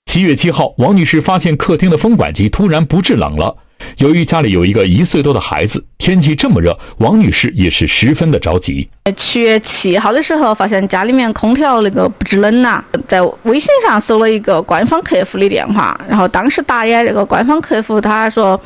7月7号，王女士发现客厅的风管机突然不制冷了。由于家里有一个1岁多的孩子，天气这么热，王女士也是十分的着急。7月7号的时候，发现家里面空调那个不制冷了，在微信上搜了一个官方客服的电话，然后当时打给这个官方客服，他说，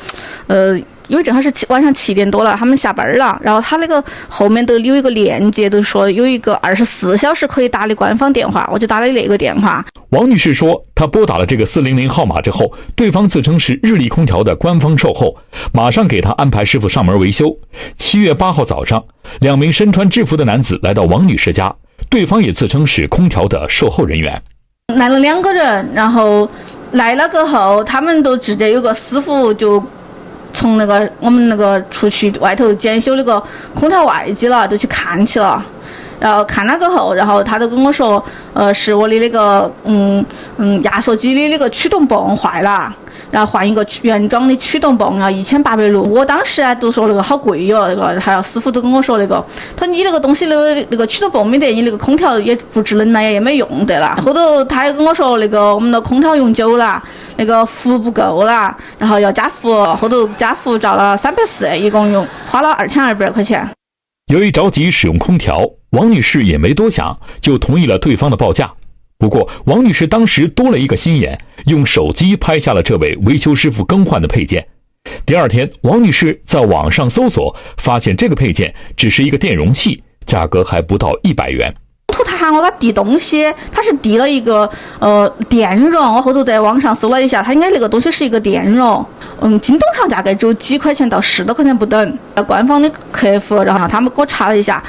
因为正好是晚上7点多了，他们下班了，然后他那个后面都有一个链接，都说有一个24小时可以打的官方电话，我就打了那个电话。王女士说，她拨打了这个400号码之后，对方自称是日立空调的官方售后，马上给她安排师傅上门维修。7月8号早上，2名身穿制服的男子来到王女士家，对方也自称是空调的售后人员。来了2个人，然后来了过后，他们都直接有个师傅就从我们出去外头检修那个空调外机了，就去看去了。然后看了过后，然后他都跟我说，是我的压缩机的那个驱动泵坏了，然后换一个原装的驱动泵要1860。我当时都说那个好贵哟，还有师傅都跟我说他说你那个东西那个驱动泵没得，你那个空调也不制冷了，也没用得了。后头他又跟我说我们的空调用久了，氟不够了，然后要加氟，后头加氟找了340，一共花了2200块钱。由于着急使用空调，王女士也没多想，就同意了对方的报价。不过，王女士当时多了一个心眼，用手机拍下了这位维修师傅更换的配件。第二天，王女士在网上搜索，发现这个配件只是一个电容器，价格还不到100元。他喊我给他递东西，他是递了一个电容，我后头在网上搜了一下，他应该那个东西是一个电容，京东上价格只有几块钱到10多块钱不等。官方的客服，然后他们给我查了一下，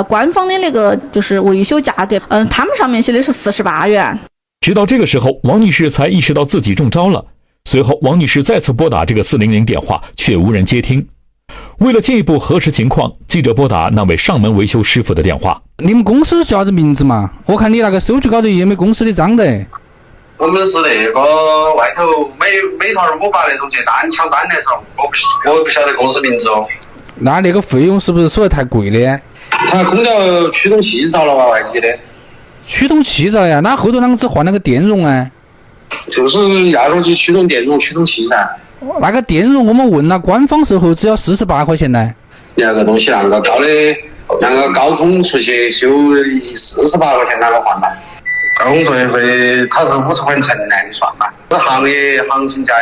官方的那个就是维修价格，他们上面写的是48元。直到这个时候，王女士才意识到自己中招了。随后，王女士再次拨打这个400电话，却无人接听。为了进一步核实情况，记者拨打那位上门维修师傅的电话。你们公司叫啥子名字嘛？我看你那个收据高头也没公司的章的。我们是那个外头每套我把那种接单抢单那种，我不晓得公司名字哦。那个费用是不是收得太贵的？它空调驱动器着了吧，外机的。驱动器着呀？那后头啷个只换了个电容啊？就是压缩机驱动电容驱动器噻。那个电容我们问了，官方售后只要48块钱呢。那个东西那个高空出去修48块钱那个换嘛。高空作业费它是50块钱成呢，你算嘛？这行业行情价呀。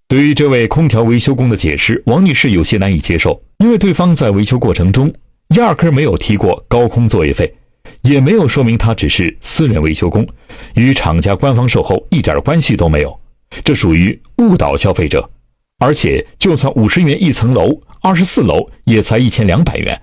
对于这位空调维修工的解释，王女士有些难以接受，因为对方在维修过程中压根没有提过高空作业费，也没有说明他只是私人维修工，与厂家官方售后一点关系都没有，这属于误导消费者。而且就算50元一层楼，24楼也才1200元，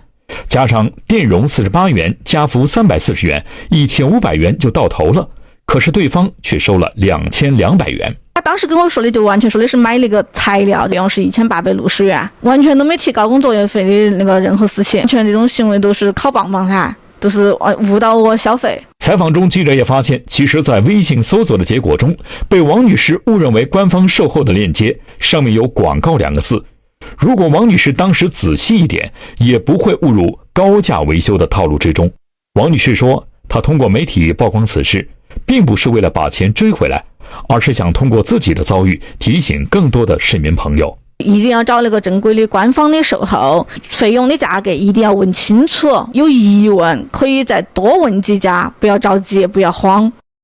加上电容48元，加氟340元，1500元就到头了。可是对方却收了2200元。他当时跟我说的就完全说的是买那个材料，费用是1860元，完全都没提高工作业费的任何事情，全这种行为都是烤棒棒噻，都是误导我消费。采访中，记者也发现，其实在微信搜索的结果中，被王女士误认为官方售后的链接上面有广告2个字。如果王女士当时仔细一点，也不会误入高价维修的套路之中。王女士说，她通过媒体曝光此事，并不是为了把钱追回来，而是想通过自己的遭遇提醒更多的市民朋友，一定要找那个正规的官方的售后，费用的价格一定要问清楚，有疑问可以再多问几家，不要着急，不要慌。